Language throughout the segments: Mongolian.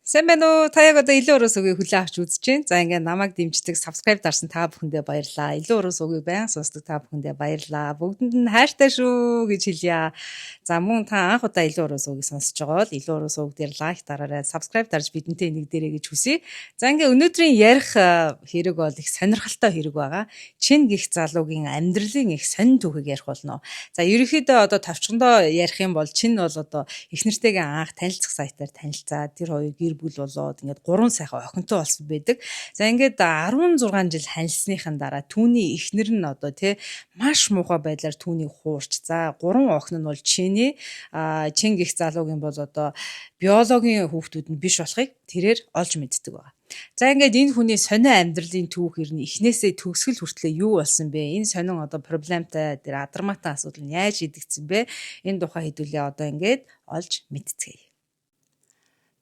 Сайн байна уу? Та яг одоо илүү өрөө сүгийг хүлээн авч үзэж байна. За ингээд намайг дэмждэг, subscribe дарсан та бүхэндээ баярлалаа. Илүү өрөө сүгийг байнга сонсдог та бүхэндээ баярлалаа. Бүгдэнд нь хайртай шүү гэж хэлье. За мөн та анх удаа илүү өрөө сүгийг сонсож байгаа бол илүү өрөө сүг дээр лайк дараарай, subscribe дарж бидэнтэй нэгдэрэй гэж хүсье. За ингээд өнөөдрийн ярих хэрэг бол их сонирхолтой хэрэг байгаа. Чин гих залуугийн амьдралын их сонин түүхийг ярих болно. За ерөнхийдөө одоо товчхондоо ярих юм бол чин бол одоо их нэртэйгээ анх танилцах сайтаар танилцаад тэр хоёр гэр бүл болоод ингээд 3 сайхан охинтой болсон байдаг. За ингээд 16 жил танилцсныхан дараа түүний эхнэр нь одоо тий маш муухай байдлаар түүнийг хуурч. За 3 охин нь бол чин гих залуугийн бол одоо биологийн хүүхдүүд нь биш болохыг тэрээр олж мэддэг байгаа. За ингээд энэ хүний сонио амьдралын түүх ер нь эхнээсээ төгсгөл хүртлээр юу болсон бэ? Энэ сонин одоо проблемтай тэр адармаатай асуудал нь яаж шийдэгдсэн бэ? Энэ тухай хэдүүлээ одоо ингээд олж мэдцгээе.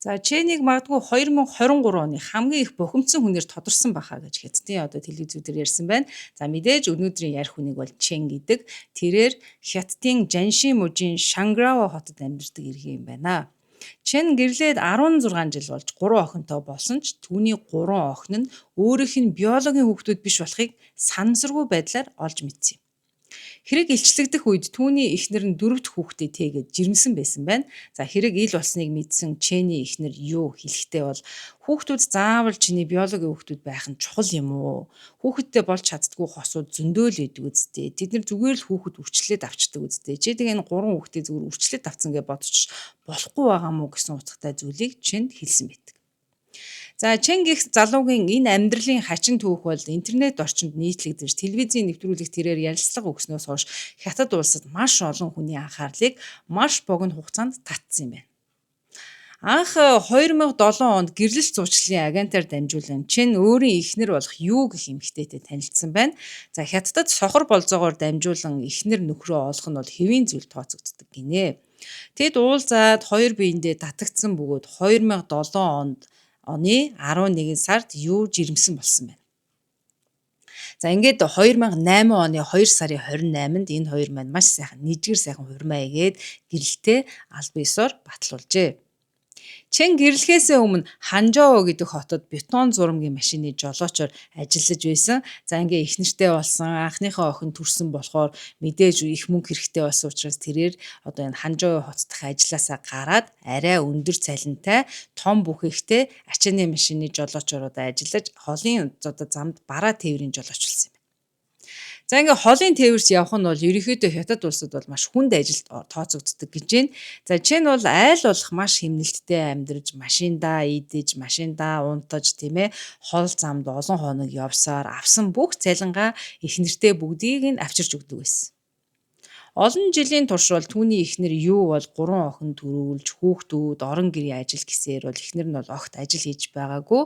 За Чэнийг магадгүй 2023 оны хамгийн их бухимдсан хүнээр тодорсон баха гэж хятадын одоо телевизүүдээр ярьсан байна. За мэдээж өнөөдрийн ярих хүнийг бол Чэн гэдэг. Тэрээр хятадын Жанши мужийн Шанграо хотод амьдардаг иргэн юм байна. Чэн гэрлээд 16 жил болж 3 охинтой болсон ч түүний 3 охин нь өөрийнх нь биологийн хүүхдүүд биш болохыг санамсаргүй байдлаар олж мэдсэн юм. Хэрэг илчлэгдэх үед түүний эхнэр нь 4 дахь хүүхдээ тэгээд жирэмсэн байсан байна. За хэрэг ил болсныг мэдсэн Чэний эхнэр юу хэлэхдээ бол хүүхдүүд заавал чиний биологийн хүүхдүүд байх нь чухал юм уу? Хүүхэдтэй болж чаддгүй хосууд зөндөөл идэг үсттэй. Тэд нар зүгээр л хүүхэд үрчлээд авчдаг үсттэй. Чи тэгээ энэ 3 хүүхдээ зүгээр үрчлээд авцсан гэж бодчих болохгүй байгаа мó гэсэн утгатай зүйлийг Чэнд хэлсэн байдаг. За Чэн гих залуугийн энэ амьдралын хачин түүх бол интернет орчинд нийтлэгдэж телевизийн нэвтрүүлэг тэрээр ярилцлага өгснөөс хойш хятад улсад маш олон хүний анхаарлыг маш богино хугацаанд татсан юм байна. Анх 2007 онд гэрлэлт зуучлалын агентаар дамжуулан Чэн өөрийн эхнэр болох Юу гэх эмэгтэйтэй танилцсан байна. За хятадд сохор болзоогоор дамжуулан эхнэр нөхрөө олох нь бол хэвийн зүйл тооцогддог гинэ. Тэд уулзаад хоёр биендээ татагдсан бөгөөд 2007 оны 11 сард Юу жирэмсэн болсон байна. За ингээд 2008 оны 2 сарын 28-нд энэ хоёр маань маш сайхан нэгжгэр сайхан хурмаа игээд гэрэлтэй албан ёсоор батлуулжээ. Чэн гэрлэхээс өмнө Ханжоо гэдэг хотод бетон зурмгийн машины жолоочоор ажиллаж байсан. За ингээ их нэртэй болсон, анхныхаа охин төрсөн болохоор мэдээж их мөнгө хэрэгтэй болсон учраас тэрээр одоо энэ Ханжоо хот дахь ажилласаа гараад арай өндөр цалинтай том бүхэхтэй ачааны машины жолоочоор одоо ажиллаж холын одоо замд бараа тээврийн жолооч болсон юм. За ингээ холын тээвэрс явах нь бол ерөнхийдөө хятад улсад бол маш хүнд ажилд тооцогддог гэж байна. За Чэн бол айл болох маш хэмнэлттэй амьдарч машиндаа идэж, машиндаа унтаж тийм ээ хол замд олон хоног явсаар авсан бүх цалингаа их нэртэй бүгдийг нь авчирч өгдөг байсан. Олон жилийн турш бол түүний эхнэр Юу бол 3 охин төрүүлж хүүхдүүд орон гэрийн ажил гэсээр бол эхнэр нь бол огт ажил хийж байгаагүй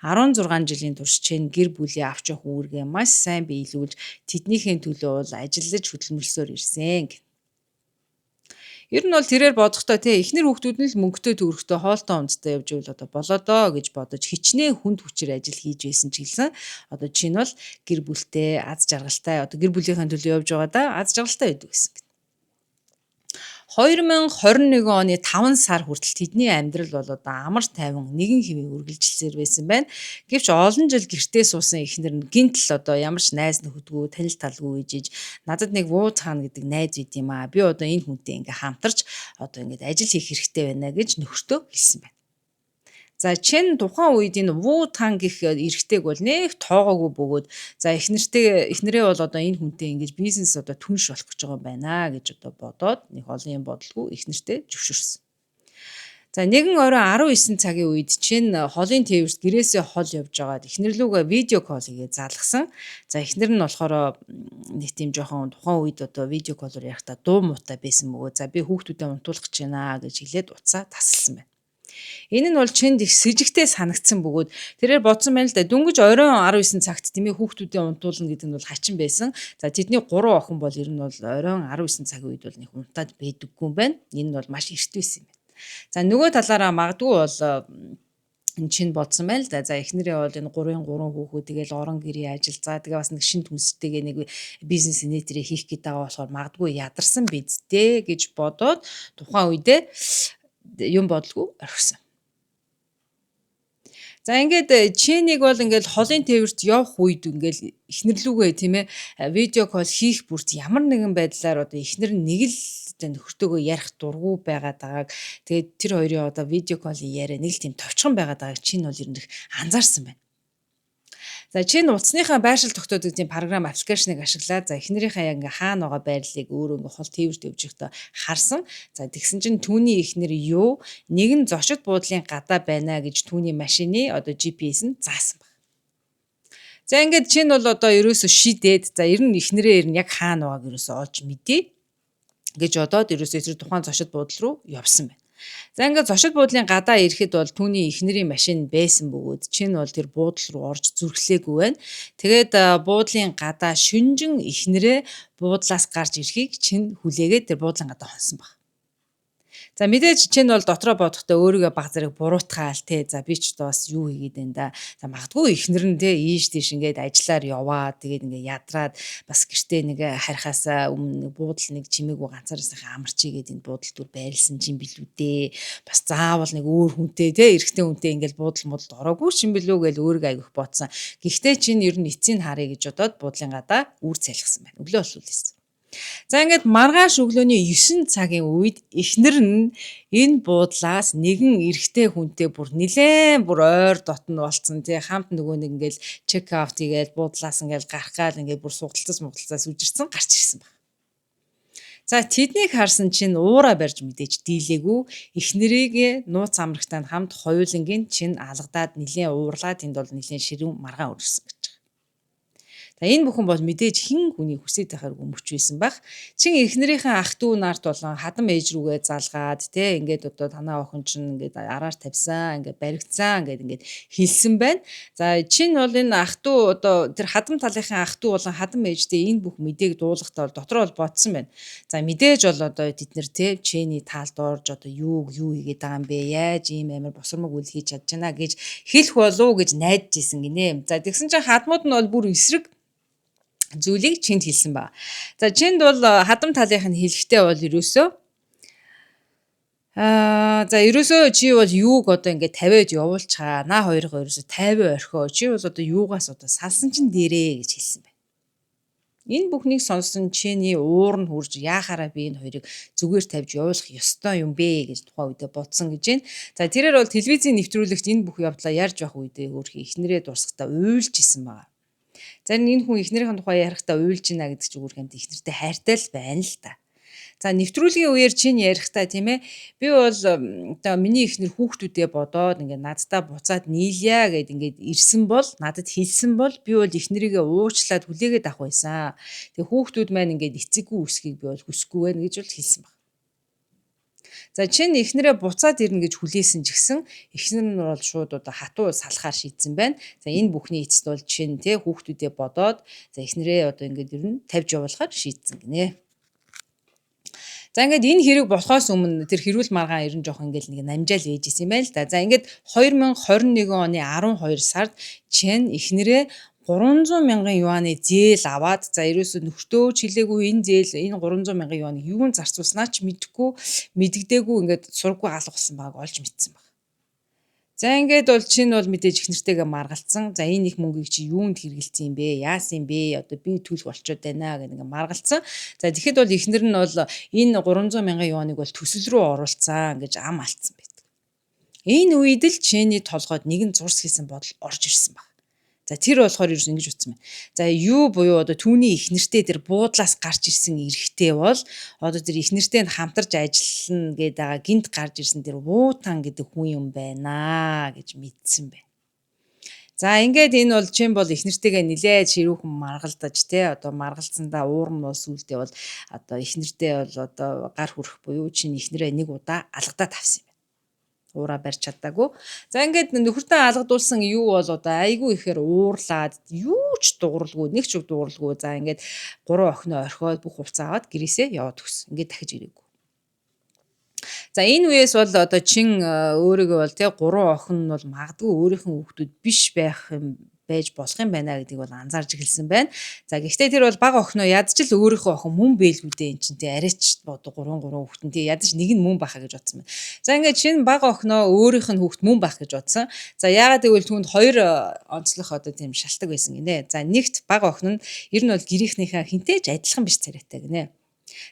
16 жилийн турш Чэн гэр бүлээ авч явах үүргээ маш сайн биелүүлж тэднийхээ төлөө бол ажиллаж хөдөлмөрлсөөр ирсэн гэнэ. Ер нь бол тэрээр бодохдоо тий эхнэр хүүхдүүд нь л мөнгөтэй төгрөгтэй хоолтой унцтай явж ивэл одоо болоодоо гэж бодож хичнээн хүнд хүчээр ажил хийж байсан ч гэлсэн. Одоо Чин бол гэр бүлтэй аз жаргалтай одоо гэр бүлийнхээ төлөө явж байгаа да аз жаргалтай байдаг гэсэн. 2021 оны 5 сар хүртэл тэдний амьдрал бол одоо амар тайван нэгэн хэвэн үргэлжилсээр байсан байна. Гэвч олон жил гэртээ суусан эхнэр нь гинтл одоо ямар ч найз нөхөдгүй танил талгүй ижиж надад нэг Вуу цаана гэдэг найз үйд юм аа. Би одоо энэ хүнтэй ингээ хамтарч одоо ингээд ажил хийх хэрэгтэй байна гэж нөхөртөө хэлсэн байна. За Чэн тухайн үед энэ Вуу Тан гэх эрэгтэйг бол нэг тоогоогүй бөгөөд за эхнэрээ бол одоо энэ хүнтэй ингэж бизнес одоо түнш болох гэж байгаа юм байна гэж одоо бодоод нэг олон юм бодлого эхнэртэй зөвшөөрсөн. За нэгэн орой 19 цагийн үед Чэн холын тээвэрт гэрээсээ хол явж байгаад эхнэрлүүгээ видео кол хийгээд залгасан. За эхнэр нь болохоор нэг тийм жоохон тухайн үед одоо видео колоор ярихдаа дуу муутай байсан бөгөөд за би хүүхдүүдэд унтуулах гэж байна гэж хэлээд утсаа тасалсан байна. Энэ нь бол Чэнд их сэжигтэй санагдсан бөгөөд тэрээр бодсон байна л да. Дөнгөж оройн 19 цагт тийм ээ хүүхдүүдээ унтуулна гэдэг нь бол хачин байсан. За тэдний 3 охин бол ер нь бол оройн 19 цагийн үед бол нэг унтаад байдаггүй юм байна. Энэ нь бол маш эрт байсан юм байна. За нөгөө талаараа магадгүй бол энэ Чин бодсон байна л да. За эхнэрээ бол энэ 3 хүүхүү тэгэл орон гэрийн ажил. За тэгээ бас нэг шин түнстэйгээ нэг бизнес нээтрээ хийх гэдэг байгаа болохоор магадгүй ядарсан бидтэй гэж бодоод тухайн үедээ юм бодлого орхисон. За ингээд чинийг бол ингээд холын тээвэрт явах үед ингээд эхнэрлүүгээ тийм ээ видео кол хийх бүрт ямар нэгэн байдлаар одоо эхнэр нь нэг л одоо нөхөртөөгөө ярих дургу байгаад байгааг тэгээд тэр хоёрын одоо видео колын яриа нэг л тийм товчхон байгаад байгааг чинь бол ер нь их анзаарсан байна. За чинь утасныхаа байршил тогтоодог тийм програм аппликейшнийг ашиглаад за эхнэрийнхээ яг ингээ хаана байгаа байрлалыг өөрөө ингээ хол тээвэрт явж байхдаа харсан. За тэгсэн чинь түүний эхнэр юу нэгэн зочид буудлын гадаа байна гэж түүний машины одоо GPS нь заасан баг. За ингээд чинь бол одоо ерөөсө шидээд за ер нь эхнэрээ ер нь яг хаана байгааг ерөөсө олж мэдээ гэж одоод ерөөсө тэр тухайн зочид буудлын руу явсан байна. За ингээд зочид буудлын гадаа ирэхэд бол түүний эхнэрийн машин байсан бөгөөд чинь бол тэр буудлал руу орж зүрхлээгүй байна. Тэгээд буудлын гадаа шүнжин эхнэрээ буудлаас гарч ирэхийг чинь хүлээгээд тэр буудлын гадаа хонсон баг. За мэдээж чинь бол дотроо бодохдоо өөрийгөө баг зэрэг буруутгаал те. За би ч одоо бас юу хийгээд байна да. За магадгүй эхнэр нь те ийш тийш ингээд ажиллаар яваа. Тэгээд ингээд ядраад бас гэртээ нэг харихаасаа өмнө буудал нэг чимээгүй ганцаараасаа амарчигээд энэ буудал дүр байрлсан юм билүү дээ. Бас заавал нэг өөр хүнтэй те эрэгтэй хүнтэй ингээд буудал модод ороогүй юм билүү гэж өөрийгөө аявих бодсон. Гэхдээ чинь ер нь эцсийн харъя гэж бодоод буудлын гадаа үр цайлгсан байна. Өглөө болвол. За ингээд маргааш өглөөний 9 цагийн үед эхнэр нь энэ буудлаас нэгэн эрэгтэй хүнтэй бүр нилээн бүр ойр дотн болцсон тий хамт нөгөө нэг ингээл чек аут хийгээл буудлаас ингээл гарах гал ингээд бүр сугалтаас үжирсэн гарч ирсэн баг. За тэднийг харсан чинь уура барьж мэдээж дийлээгүй эхнэрийг нууц амрагтаа хамт хоёулангийн чинь алгадаад нилээн уурлаад энд бол нилээн ширүүн маргаан өргөсөн гэж. За энэ бүхэн бол мэдээж хэн хүний хүсэж байхаар өмөрч байсан баг. Чин эхнэрийнхээ ах дүү нарт болон хадам ээж рүүгээ залгаад те ингээд одоо танаа охин чинь ингээд араар тавьсан ингээд баригдсан ингээд хэлсэн байна. За чин бол энэ ах дүү одоо тэр хадам талынхаа ах дүү болон хадам ээжтэй энэ бүх мэдээг дуулахдаа бол дотроо бол бодсон байна. За мэдээж бол одоо тэд нэр те чиний таалд орж одоо юу хийгээд байгаа юм бэ? Яаж ийм амар босромог үйл хийж чадж байна гэж хэлэх болов гэж найдаж исэн гинэ. За тэгсэн чинь хадмууд нь бол бүр эсрэг зүйлийг чинд хэлсэн ба. За чинд бол хадам талынх нь хэлэхдээ бол ерөөсөө за ерөөсөө чи бол юуг одоо ингээд 50-д явуулчихаа. Наа хоёроо ерөөсөө 50 орхио. Чи бол одоо юугаас одоо салсан чин дээрээ гэж хэлсэн байна. Энэ бүхнийг сонссон чиний уур нь хурж яахаараа би энэ хоёрыг зүгээр тавьж явуулах ёстой юм бэ гэж тухайн үедээ бодсон гэж байна. За тэрээр бол телевизийн нэвтрүүлэгт энэ бүх явдлаа ярьж байх үедээ өөрхий эхнэрээ дурсахтаа уйлж исэн байгаа. Зарим энэ хүн эхнэрийн тухай ярихдаа уйлж гинэ гэдэг чинь үүргэнд эхнэртэй хайртай л байна л та. За нэвтрүүлгийн үеэр чинь ярихдаа тийм ээ би бол одоо миний эхнэр хүүхдүүдээ бодоод ингээд надтай буцаад нийлья гэд ингээд ирсэн бол надад хэлсэн бол би бол эхнэрийгээ уучлаад хүлээгээд авах байсан. Тэгээ хүүхдүүд маань ингээд эцэггүй үсгийг би бол хүсэхгүй байна гэж бол хэлсэн баг. За чинь эхнэрээ буцаад ирнэ гэж хүлээсэн ч гэсэн эхнэр нь бол шууд одоо хатуу салахаар шийдсэн байна. За энэ бүхний эцэст бол чинь тэ хүүхдүүдээ бодоод за эхнэрээ одоо ингээд ирнэ тавьж явуулахаар шийдсэн гинэ. За ингээд энэ хэрэг болохоос өмнө тэр хэрүүл маргаан ерэн жоох ингээд нэг намжаал ээж исэн юм байна л да. За ингээд 2021 оны 12 сард чинь эхнэрээ 300 мянган юаны зээл аваад за ерөөсөө нөхртөө чилээгүй энэ зээл энэ 300 мянган юаныг юунд зарцуулснаа ч мэдэхгүй мэддэггүй ингээд сургуу алга болсон байгааг олж мэдсэн баг. За ингээд бол чинь бол мэдээж эхнэртэйгээ маргалцсан. За энэ их мөнгийг чи юунд хэрэгэлсэн юм бэ? Яасан юм бэ? Одоо би төлөх болчоод байна гэх ингээд маргалцсан. За тэгэхэд бол эхнэр нь бол энэ 300 мянган юаныг бол төсөл рүү оруулсан гэж ам алдсан байдаг. Энэ үед л чиний толгойд нэгэн зурс хийсэн бодол орж ирсэн баг. За тэр болохоор юу ингэж утсан байна. За юу буюу одоо түүний эхнэртэй тэр буудлаас гарч ирсэн эрэгтэй бол одоо тэр эхнэртэй хамтарч ажиллана гэдэг байгаа гинт гарч ирсэн тэр Вуутан гэдэг хүн юм байна гэж мэдсэн байна. За ингээд энэ бол чинь бол эхнэртэйгээ нилээд ширүүхэн маргалдаж те одоо маргалцсандаа уур нь бол сүултээ бол одоо эхнэртэй бол одоо гар хүрэх буюу чинь эхнэрээ нэг удаа алгадаад авсан юм. Уура барьж чадаагүй. За ингээд нөхөртөө алгадуулсан юу бол одоо айгүй ихээр уурлаад юу ч дууралгүй, нэг ч үг дууралгүй. За ингээд 3 охиноо орхиод бүх хувцас аваад гэрээсээ яваад өгсөн. Ингээд дахиж ирээгүй. За энэ үеэс бол одоо чин өөрийгөө бол тий 3 охин нь бол магадгүй өөрийнх нь хүүхдүүд биш байх юм байж болох юм байна гэдгийг бол анзаарч эхэлсэн байна. За гэхдээ тэр бол бага охиноо ядч л өөрийнхөө охин мөн бэлгүү дээ эн чинь тий арайч бод 3 хүүхдэн тий ядаж нэг нь мөн баха гэж бодсон байна. За ингээд шинэ бага охиноо өөрийнх нь хүүхд мөн байх гэж бодсон. За яагаад гэвэл түүнд 2 онцлох одоо тийм шалтгаан байсан гинэ. За нэгт бага охин нь ер нь бол гэрийнхнийхээ хинтээж адилхан биш царайтай гинэ.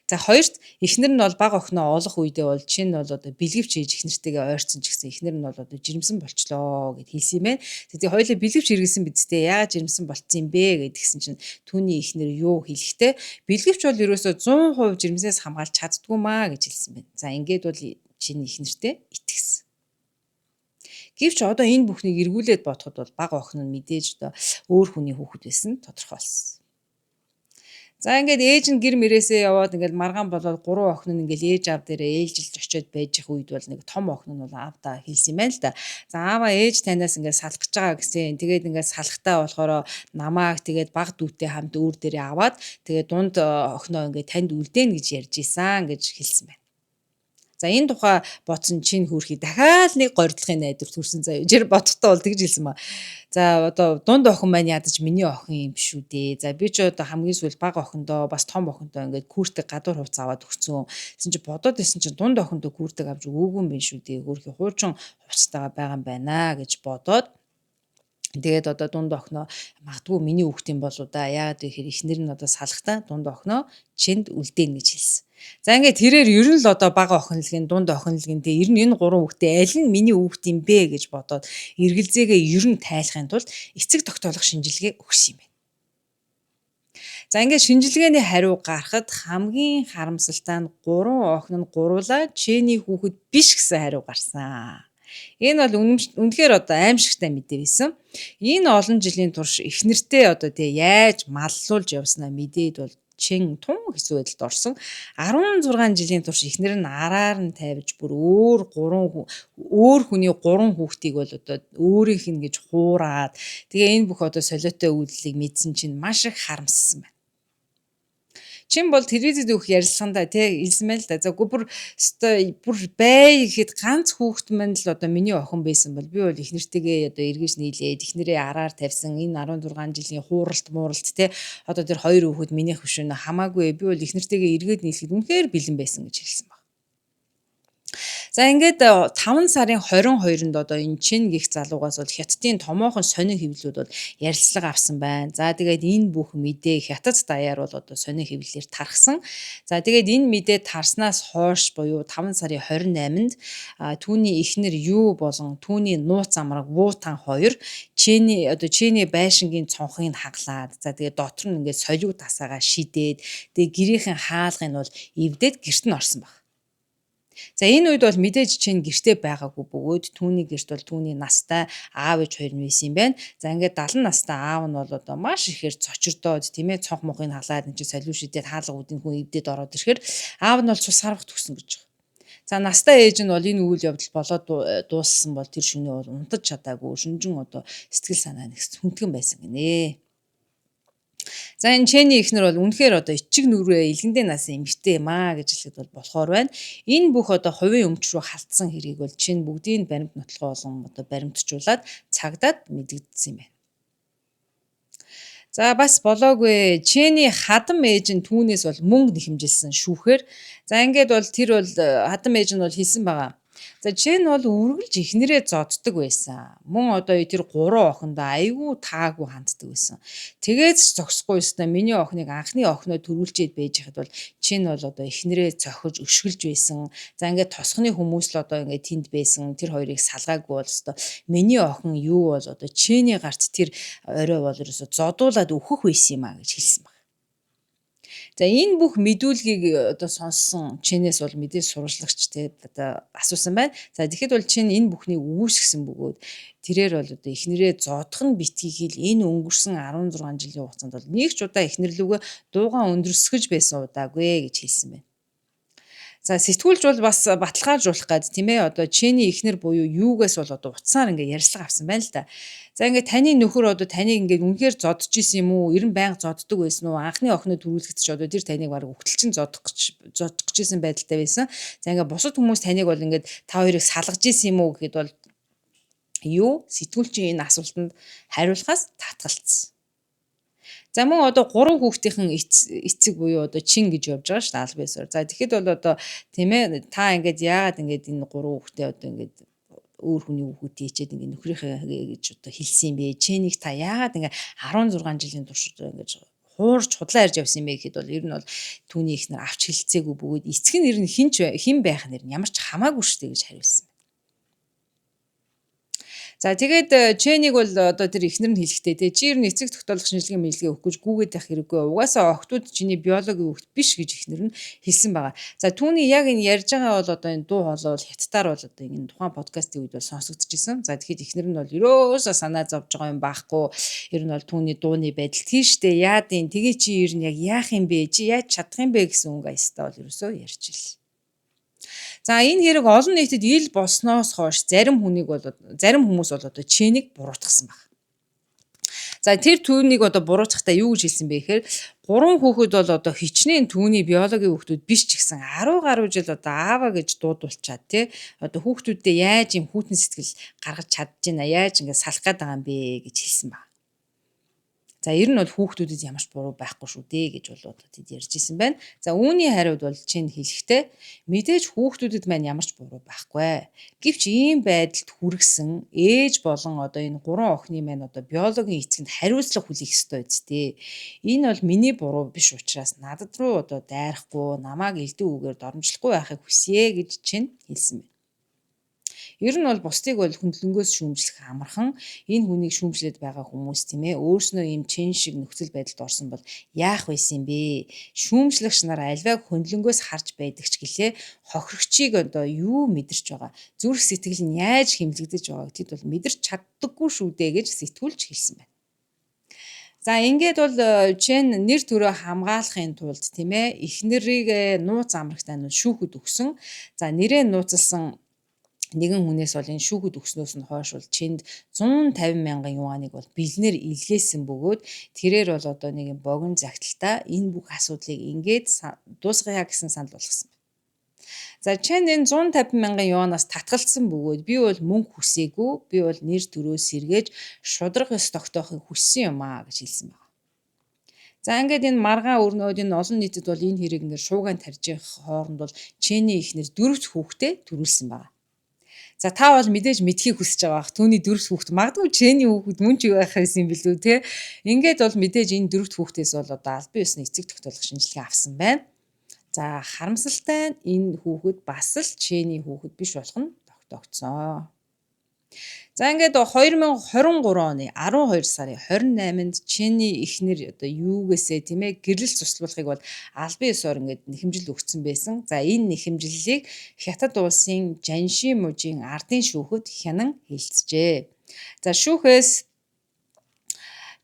За хоёрт эхнэр нь бол бага охиноо олох үедээ бол чинь бол одоо бэлгэвч хийж эхнэртэйгээ ойрцсон ч гэсэн эхнэр нь бол одоо жирэмсэн болчлоо гэд хэлсэн юм байна. Тэгээ хоёулаа бэлгэвч хэрэгсэн бидтэй яагаад жирэмсэн болцсон юм бэ гэдгсэн чинь түүний эхнэр юу хэлэхдээ бэлгэвч бол ерөөсөө 100% жирэмсээс хамгаалж чаддгүй маа гэж хэлсэн байна. За ингээд бол чиний эхнэртэй итгэсэн. Гэвч одоо энэ бүхнийг эргүүлээд бодоход бол бага охин нь мэдээж одоо өөр хүний хүүхэд байсан тодорхой болсон. За ингээд ээж нь гэр мэрээсээ яваад ингээд маргаан болоод 3 охин нь ингээд ээж аав дээрээ ээлжилж очиод байж их үед бол нэг том охин нь бол аавдаа хэлсэн юм байна л да. За ааваа ээж танаас ингээд салах гэж байгаа гэсэн. Тэгээд ингээд салахтаа болохоор намааг тэгээд баг дүүтэй хамт өөр дээрээ аваад тэгээд дунд охиноо ингээд танд үлдээн гэж ярьж исэн гэж хэлсэн байна. За энэ тухай бодсон чинь хөөрхий дахиад нэг гордлохын найдвар төрсэн заяа. Жир бодохдоо бол тэгж хэлсэн ба. За одоо дунд охин маань ядаж миний охин юм шүү дээ. За би ч одоо хамгийн сүүл бага охиндоо бас том охиндоо ингээд күүртэг гадуур хувц аваад өгсөн. Тэсэн чи бодоод исэн чинь дунд охиндоо күүртэг авч өгөөгүй юм биш шүү дээ. Хөөрхий хуучин хувцтайгаа байгаа юм байна гэж бодоод тэгээд одоо дунд охиноо магадгүй миний хүүхд юм болоо да. Яагаад гэхээр эхнэр нь одоо салахтаа дунд охиноо чинд үлдээн гэж хэлсэн. За ингээд тэрээр ер нь л одоо бага охинлгийн дунд охинлгийн тэгээ ер нь энэ 3 хүүхдээ аль нь миний хүүхд юм бэ гэж бодоод эргэлзээгээ ер нь тайлахын тулд эцэг тогтоолох шинжилгээ өгсөн юм байна. За ингээд шинжилгээний хариу гарахад хамгийн харамсалтай нь 3 охин нь гуруулаа чиний хүүхэд биш гэсэн хариу гарсан. Энэ бол үнэхээр одоо аимшигтай мэдээ байсан. Энэ олон жилийн турш эхнэртэй одоо тэгээ яаж маллуулж явснаа мэдээд бол чин тун хэсүү байдалд орсон. 16 жилийн турш эхнэр нь араар нь тавьж бүр өөр хүний 3 хүүхдийг бол одоо өөрийнх нь гэж хуураад тэгээ энэ бүх одоо солиотой үйлдэлийг мэдсэн чинь маш их харамссан байна. Чин бол телевизэд өгөх ярилцлаганда тий хэлсэн байл да. За бүр бай гэхэд ганц хүүхэд мань л одоо миний охин байсан бол би бол эхнэртэйгээ одоо эргэж нийлээд эхнэрээ араар тавьсан энэ 16 жилийн хууралт мууралт тий одоо тэр 2 хүүхэд минийх биш үнэ хамаагүй би бол эхнэртэйгээ эргээд нийлэхэд үнэхээр бэлэн байсан гэж хэлсэн баг. За ингээд 5 сарын 22-нд одоо энэ чин гих залуугаас бол хятадын томоохон сонин хэвлэлүүд бол ярилцлага авсан байна. За тэгээд энэ бүх мэдээ хятад даяар бол одоо сонин хэвлэлээр тархсан. За тэгээд энэ мэдээ тарснаас хойш буюу 5 сарын 28-нд түүний эхнэр юу болон түүний нууц амраг Вутан 2 чиний байшингийн цонхыг хаглаад за тэгээд дотор нь ингээд солиу тасаагаа шидээд тэгээд гэрийнхэн хаалгыг нь бол эвдээд гэрт нь орсон баг. За энэ үед бол мэдээж чинь гэртээ байгаагүй бөгөөд түүний гэрт бол түүний настай аав ээж хоёр нь байсан юм байна. За ингээд 70 настай аав нь бол одоо маш ихээр цочирдоод тийм ээ цонх мохыг халаад энэ чинь солиу шидээд хаалга үүдийн хүн эвдээд ороод ирэхээр аав нь бол цус харвах төгсөн гэж байна. За настай ээж нь бол энэ үйл явдал болоод дууссан бол тэр шөнөө бол унтаж чадаагүй шүнжин одоо сэтгэл санаа нэг хүндгэн байсан гинэ. За энэ Чэний эхнэр бол үнэхээр одоо ичиг нүрээ илгэндээ насын эмэгтэй юм аа гэж хэлэхэд бол болохоор байна. Энэ бүх одоо хувийн өмч рүү халтсан хэргийг бол Чэн бүгдийг баримт нотлохоо болон одоо баримтжуулаад цагдаад мэдэгдсэн юм байна. За бас болоогүй Чэний хадам ээж нь түүнээс бол мөнгө нэхэмжилсэн шүүхээр. За ингээд бол тэр бол хадам ээж нь бол хэлсэн байгаа. За Чэн бол үргэлж эхнэрээ зоддог байсан. Мөн одоо тэр 3 охиндоо айгүй таагүй ханддаг байсан. Тэгээд ч зогсохгүй өстө миний охиныг анхны охиноо төрүүлчихэд байж хад бол Чэн бол одоо эхнэрээ зохиж өшгөлж байсан. За ингээд тосхны хүмүүс л одоо ингээд тэнд байсан. Тэр хоёрыг салгаагүй бол өстө миний охин юу бол одоо Чэний гарт тэр орой бол ерөөсө зодуулаад өөхөх байсан юм а гэж хэлсэн баг. За энэ бүх мэдүүлгийг одоо сонссон Чэнээс бол мэдээж сурвалжлагч те одоо асуусан байна. За тэгэхэд бол Чэн энэ бүхнийг үүсгэсэн бөгөөд тэрээр бол одоо эхнэрээ зодох нь битгий хэл энэ өнгөрсөн 16 жилийн хугацаанд бол нэг ч удаа эхнэрлүүгээ дуугаан өндрөсгөж байсан удаагүй гэж хэлсэн байна. За сэтгүүлч бол бас баталгаажуулах гээд тийм ээ одоо Чэний эхнэр буюу юугаас бол одоо утсаар ингээ ярьслага авсан байна л да. За ингээ таны нөхөр одоо таныг ингээ үнэхээр зодж исэн юм уу? Ер нь байнга зоддог байсан уу? Анхны охиноо төрүүлэхэд ч одоо тэр таныг баг өгтөлчин зодох гэж исэн байдалтай байсан. За ингээ бусад хүмүүс таныг бол ингээ та хоёрыг салгаж исэн юм уу гэхэд бол сэтгүүлчийн энэ асуултанд хариулахаас татгалцсан. За мөн одоо 3 хүүхдийн эцэг буюу одоо чин гэж явж байгаа шүү дээ аль биесээр. За тэгэхэд бол одоо тийм ээ та ингээд яагаад ингээд энэ 3 хүүхдээ одоо ингээд өөр хүний хүүхдтэй хичээд ингээд нөхрийнхээ гэж одоо хэлсэн юм бэ? Чэнийг та яагаад ингээд 16 жилийн турш одоо ингээд хуурж худлаа ярьж явсан юм бэ гэхэд бол ер нь бол түүний ихнэр авч хэлцээгүй бөгөөд эцэг нь ер нь хэн байх нь ямар ч хамаагүй шүү дээ гэж хариулсан. За тэгээд Чэнийг бол одоо тэр эхнэр нь хэлэхдээ те чи ер нь эцэг тогтоолох шинжилгээ мэдлэгээ өгөх гэж гүгээд байх хэрэггүй. Угаасаа охтууд чиний биологийн хүүхэд биш гэж эхнэр нь хэлсэн байгаа. За түүний яг энэ ярьж байгаа бол одоо энэ дуу хоолой бол хятадаар бол одоо энэ тухайн подкастын үед бол сонсогдчихсэн. За тэгэхэд эхнэр нь бол ерөөсөө санаа зовж байгаа юм байхгүй. Ер нь бол түүний дууны байдал тийштэй яадын тэгээ чи ер нь яг яах юм бэ? Чи яаж чадах юм бэ гэсэн үг аястаа бол ерөөсөө ярьж ил. За энэ хэрэг олон нийтэд ил болсноос хойш зарим хүмүүс бол одоо Чэнийг буруутгасан баг. За тэр түүнийг одоо буруутгахдаа юу гэж хэлсэн бэ гэхээр 3 хүүхэд бол одоо хичнээн түүний биологийн хүүхдүүд биш ч гэсэн 10 гаруй жил одоо аава гэж дуудулчаад тий одоо хүүхдүүддээ яаж юм хүүтэн сэтгэл гаргаж чадчихна яаж ингээд салах гээд байгаа юм бэ гэж хэлсэн баг. За ер нь бол хүүхдүүдэд ямарч буруу байхгүй шүү дээ гэж бол тэд ярьж исэн байна. За үүний хариуд бол Чэн хэлэхдээ мэдээж хүүхдүүдэд маань ямарч буруу байхгүй. Гэвч ийм байдалд хүргэсэн ээж болон одоо энэ 3 охины маань одоо биологийн эцэгт хариуцлага хүлээх ёстой үсттэй. Энэ бол миний буруу биш учраас надад руу одоо дайрахгүй, намайг элдв үгээр доромжлохгүй байхыг хүсье гэж Чэн хэлсэн байна. Ер нь бол бусдыг бол хөндлөнгөөс шүүмжлэх амархан энэ хүнийг шүүмжлээд байгаа хүмүүс тийм ээ өөрснөө ийм Чэн шиг нөхцөл байдалд орсон бол яах байсан юм бэ? Шүүмжлэгч нар альваг хөндлөнгөөс харж байдаг ч гэлээ хохирогчийг одоо юу мэдэрч байгаа зүрх сэтгэл нь яаж хэмлэгдэж байгааг тэд бол мэдэрч чаддаггүй шүү дээ гэж сэтгүүлч хэлсэн байна. За ингээд бол Чэн нэр төрөө хамгаалахын тулд тийм ээ эхнэрийг нууц амрагтай нь шүүхэд өгсөн. За нэрээ нууцлсан нэгэн хүнээс бол энэ шүүхэд өгснөөс нь хойш бол Чэнд 150 мянган юаныг бол бэлнээр илгээсэн бөгөөд тэрээр бол одоо нэг богино загталтаа энэ бүх асуудлыг ингээд дуусгая гэсэн санал болгосон. За Чэн энэ 150 мянган юанаас татгалцсан бөгөөд би бол мөнгө хүсээгүй, би бол нэр төрөө сэргээж шудраг ёс тогтоохыг хүссэн юм аа гэж хэлсэн байна. За ингээд энэ маргаан өрнөөд энэ олон нийтэд бол энэ хэрэг ингээд шууган тарьж хооронд бол Чэний эхнэр 4 хүүхдээ төрүүлсэн байна. За та бол мэдээж мэдхийг хүсэж байгаа бах. Түүний 4 хүүхэд магадгүй Чэний хүүхэд мөн ч юу байх байсан юм бэлүү те. Ингээд бол мэдээж энэ 4 хүүхдээс бол одоо албан ёсны эцэг тогтоолох шинжилгээ авсан байна. За харамсалтай нь энэ хүүхэд бас л Чэний хүүхэд биш болох нь тогтоогдсон. За ингээд 2023 оны 12 сарын 28-нд Чэний эхнэр одоо юугээсээ тийм ээ гэрэл цуслуулахыг бол албан ёсоор ингээд нэхэмжил өгсөн байсан. За энэ нэхэмжлэлийг Хятад улсын Жанши мужийн ардын шүүхэд хянан хэлцжээ. За шүүхээс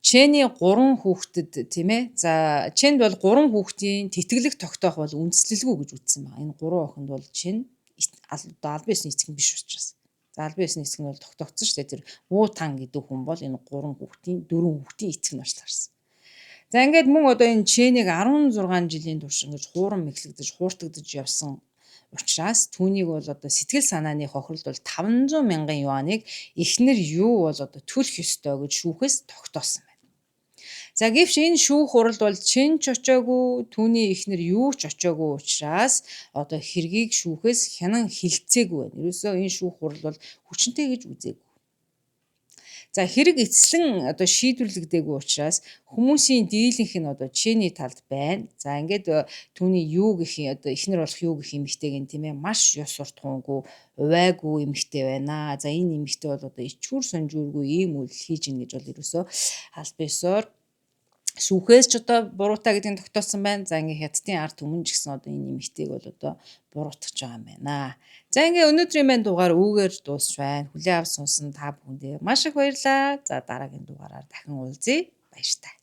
Чэний 3 хүүхдэд тийм ээ. За Чэнд бол 3 хүүхдийн тэтгэлэг тогтоох бол үндэслэлгүй гэж үзсэн байна. Энэ 3 охинд бол Чэн албан ёсны эцэг биш учраас. За албан ёсны эцэг нь бол тогтогдсон шүү дээ. Тэр Вутан гэдэг хүн бол энэ 4 хүүхдийн эцэг нь болж гарсан. За ингээд мөн одоо энэ Чэнийг 16 жилийн турш ингэж хууран мэхлэгдэж, хууртагдж явсан учраас түүнийг бол одоо сэтгэл санааны хохиролд бол 500 мянган юаныг эхнэр юу бол одоо төлөх ёстой гэж шүүхээс тогтоосон байна. За гэвч энэ шүүх хуралд бол Чэн ч очоогүй, түүний эхнэр юу ч очоогүй учраас одоо хэргийг шүүхээс хянан хилцээгүй байна. Ерөөсөө энэ шүүх хурал бол хүчинтэй гэж үзээгүй. За хэрэг эцэслэн одоо шийдвэрлэгдээгүй учраас хүмүүсийн дийлэнх нь одоо Чэний талд байна. За ингээд түүний юу гэх юм одоо эхнэр болох юу гэх эмэгтэйг нь тийм ээ маш ёс суртахуунгүй, увайгүй эмэгтэй байна. За энэ эмэгтэй бол одоо ичгүүр сонжуургүй ийм үйл хийж ийн гэж бол ерөөсөө албан ёсоор шүүхээс ч одоо буруутай гэдгийг тогтоосон байна. За ингээ Хятадын ард түмэн ч гэсэн одоо энэ эмэгтэйг бол одоо буруутгаж байгаа юм байна. За ингээ өнөөдрийн маань дугаар үүгээр дуусч байна. Хүлээн авсан та бүхэндээ маш их баярлалаа. За дараагийн дугаараар дахин уулзъя. Баяр таа.